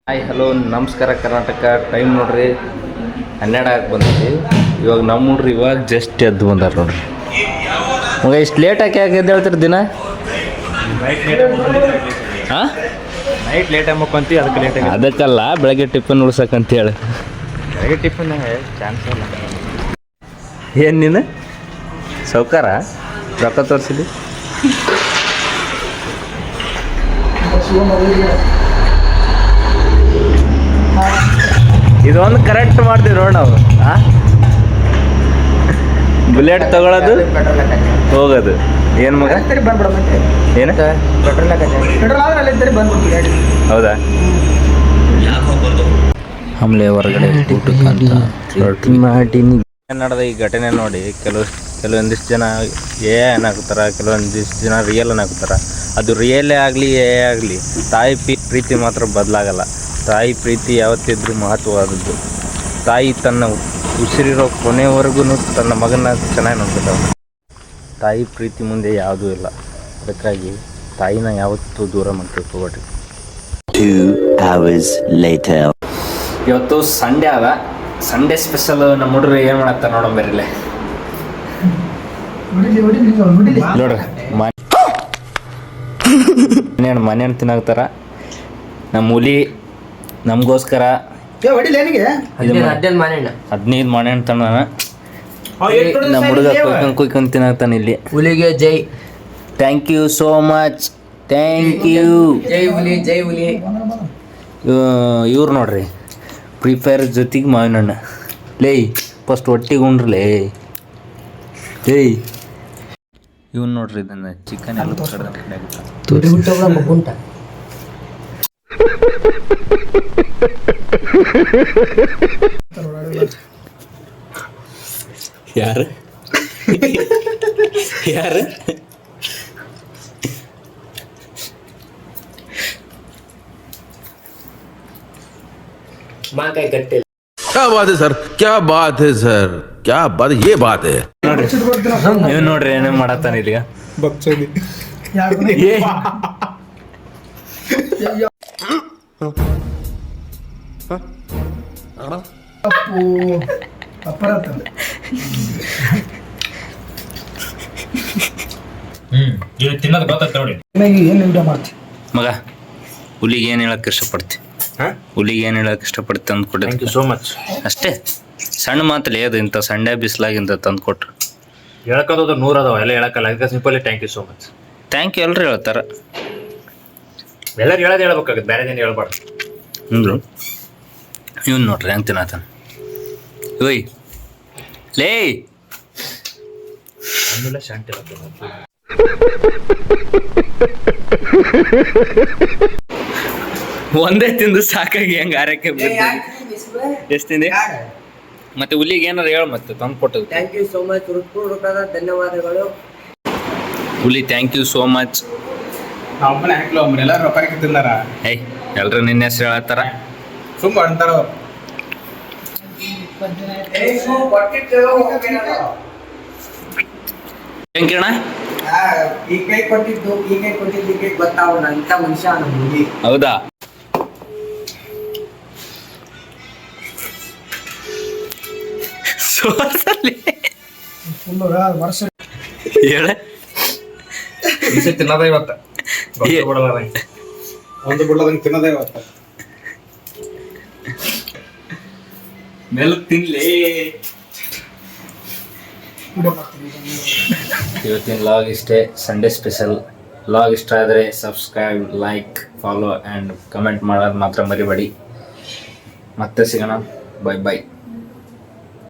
Hi hello ನಮಸ್ಕಾರ Karnataka. Time ನೋಡ್ರಿ 12 ಆಗಿ ಬಂದೈತಿ. ಇವಾಗ ನಮ್ಮ ಹುಡ್ರಿ ಇವಾಗ ಜಸ್ಟ್ ಎದ್ದು ಬಂದಾರ ನೋಡ್ರಿ. ಮಗ ಇಷ್ಟು ಲೇಟಾಗಿ ಯಾಕೆ ಎದ್ದು ಹೇಳ್ತೀರಿ ದಿನ? ಹಾಂ, ನೈಟ್ ಲೇಟ್ ಮಕ್ಕೊಂತಿ, ಅದಕ್ಕೆ ಲೇಟ್ ಆಗಿ. ಅದಕ್ಕಲ್ಲ, ಬೆಳಗ್ಗೆ ಟಿಫನ್ ಉಳ್ಸಕ್ಕಂತ ಹೇಳಿ. ಬೆಳಗ್ಗೆ ಟಿಫನ್ ಚಾನ್ಸ್ ಇಲ್ಲ. ಏನು ನೀನು ಸೌಕಾರ ರೊಕ್ಕ ತೋರಿಸಿದ್ವಿ? ಇದೊಂದು ಕರೆಕ್ಟ್ ಮಾಡ್ತೀವಿ ನೋಡಿ ನಾವು. ಹಾಂ, ಬುಲೆಟ್ ತಗೊಳ್ಳೋದು ಹೋಗೋದು ಏನು ಮಗ? ಏನು ಹೌದಾ? ಆಮೇಲೆ ಹೊರಗಡೆ ಊಟಕ್ಕೆ ಮಾಡೀನಿ. ನಡೆದ ಈ ಘಟನೆ ನೋಡಿ ಕೆಲವೊಂದಿಷ್ಟು ಜನ ಏನಾಗ್ತಾರ, ಕೆಲವೊಂದಿಷ್ಟು ಜನ ರಿಯಲ್ ಅನ್ನಾಗ್ತಾರ. ಅದು ರಿಯಲೇ ಆಗಲಿ ಆಗಲಿ, ತಾಯಿ ಪ್ರೀತಿ ಮಾತ್ರ ಬದಲಾಗಲ್ಲ. ತಾಯಿ ಪ್ರೀತಿ ಯಾವತ್ತಿದ್ರೂ ಮಹತ್ವವಾದದ್ದು. ತಾಯಿ ತನ್ನ ಉಸಿರಿರೋ ಕೊನೆವರೆಗೂ ತನ್ನ ಮಗನ ಚೆನ್ನಾಗಿ ನೋಡ್ಕೊತಾವ. ತಾಯಿ ಪ್ರೀತಿ ಮುಂದೆ ಯಾವುದೂ ಇಲ್ಲ. ಅದಕ್ಕಾಗಿ ತಾಯಿನ ಯಾವತ್ತೂ ದೂರ ಮಾಡ್ಬೇಕು ಹೋಗ್ರಿ. 2 hours later. ಇವತ್ತು ಸಂಡೇ ಅದ. ಸಂಡೇ ಸ್ಪೆಷಲ್ ನಮ್ಮ ಹುಡುಗರು ಏನು ಮಾಡತ್ತಾರೆ ನೋಡೋ ಬೇರೆ ನೋಡ್ರಿ. ಮನೆ ತಿನ್ನಾಗ್ತಾರ. ನಮ್ಮ ಹುಲಿ ನಮಗೋಸ್ಕರ 15 ಮಾನೆಹಣ್ಣು ತಂದಾನ. ನಮ್ಮ ಹುಡುಗ ಕುಯ್ಕೊಂಡು ತಿನ್ನಾಗ್ತಾನೆ ಇಲ್ಲಿ. ಹುಲಿಗೆ ಜೈ. Thank you so much. Thank you. ಜೈ ಹುಲಿ, ಜೈ ಹುಲಿ. ಇವ್ರು ನೋಡ್ರಿ, ಫ್ರೀ ಫೈರ್ ಜೊತೆಗೆ ಮಾವಿನ ಹಣ್ಣು. ಲೇ ಫಸ್ಟ್ ಒಟ್ಟಿಗೆ ಉಂಡ್ರಲೇ. ಏಯ್ ಇವನು ನೋಡ್ರಿ, ಇದನ್ನು ಚಿಕನ್ ಎಲ್ಲ ಮಗುಂಟ. ಯಾರು ಯಾರು ಮಾಕಾಯಿ ಕಟ್ಟೆ. क्या बात है सर, क्या बात है सर, क्या बात, ये बात है. ನೀವು ನೋಡ್ರಿ ಏನೇನು ಮಾಡತ್ತಾನ ಈಗ. ತಿನ್ನೋದು ಗೊತ್ತಾಗ್ತ ನೋಡಿ. ಮಗ, ಹುಲಿಗೆ ಏನು ಹೇಳಕ್ಕೆ ಇಷ್ಟಪಡ್ತಿ? ಹುಲಿಗೆ ಏನು ಹೇಳಕ್ಕೆ ಇಷ್ಟಪಡ್ತಿ ಅಂದ್ಕೊಟ್ಟೆ. Thank you so much. ಅಷ್ಟೇ, ಸಣ್ಣ ಮಾತಲ್ಲಿ ಅದು ಇಂಥ ಸಂಡೆ ಬಿಸಿಲಾಗಿಂತ ತಂದು ಕೊಟ್ರು. ಹೇಳ್ಕೋದು 100 ಅದಾವ, ಎಲ್ಲ ಹೇಳಕ್ಕಲ್ಲ. ಅದಕ್ಕೆ simple thank you so much. Thank you ಎಲ್ಲರೂ ಹೇಳ್ತಾರೆ. ಎಲ್ಲರೂ ಹೇಳೋದು ಹೇಳ್ಬೇಕಾಗುತ್ತೆ, ಬೇರೆ ಏನು ಹೇಳ್ಬಾರ್ದು ಅಂದರು. ಇವನು ನೋಡ್ರಿ ಹೆಂಗೆ ತಿನ್ನತಾನ. ಓಯ್ ಲೇ, ಆಮೇಲೆ ಶಾಂತಿ ಒಂದೇ ತಿಂದು ಸಾಕಾಗಿ ಹೆಂಗೆ ಆರಕ್ಕೆ ಎಷ್ಟು ತಿಂದೆ? ಮತ್ತೆ ಹುಲಿಗೆ ಏನಾರು ಹೇಳ, ಮತ್ತೆ ತಂದು ಕೊಟ್ಟದು. Thank you so much. ಹೃತ್ಪೂರ್ವಕವಾದ ಧನ್ಯವಾದಗಳು. ಹುಲಿ ಥ್ಯಾಂಕ್ ಯು ಸೋ ಮಚ್. ಎಲ್ಲರೂ ರೊಕ್ಕ ತಿಂದಾರ. ಏಯ್ ಎಲ್ರು ನಿನ್ನ ಹೆಸರು ಹೇಳತ್ತಾರ, ಸುಮ್ಮ ಅಂತಾರ. ವೆಂಕಣ್ಣ ಈ ಕೈ ಕೊಟ್ಟಿದ್ದು ಈ ಕೈ ಕೊಟ್ಟಿದ್ದು ಈ ಕೈ ಗೊತ್ತಾವಣ ಇಂಥ ಮನುಷ್ಯ ನಮ್ಮ ಹುಲಿ. ಹೌದಾ? ಹೇಳ ತಿನ್ನೋದ ಇವತ್ತ ಒಂದು ಬಿಡೋದಂಗೆ ತಿನ್ನೋದೇ ಇವತ್ತ. ಮೆಲ್ ತಿನ್ಲಿ. ಇವತ್ತಿನ ಲಾಗ್ ಇಷ್ಟೇ, ಸಂಡೇ ಸ್ಪೆಷಲ್. ಲಾಗ್ ಇಷ್ಟ ಆದರೆ subscribe, like, follow and comment ಮಾಡೋದು ಮಾತ್ರ ಮರಿಬೇಡಿ. ಮತ್ತೆ ಸಿಗೋಣ. ಬಾಯ್ ಬಾಯ್.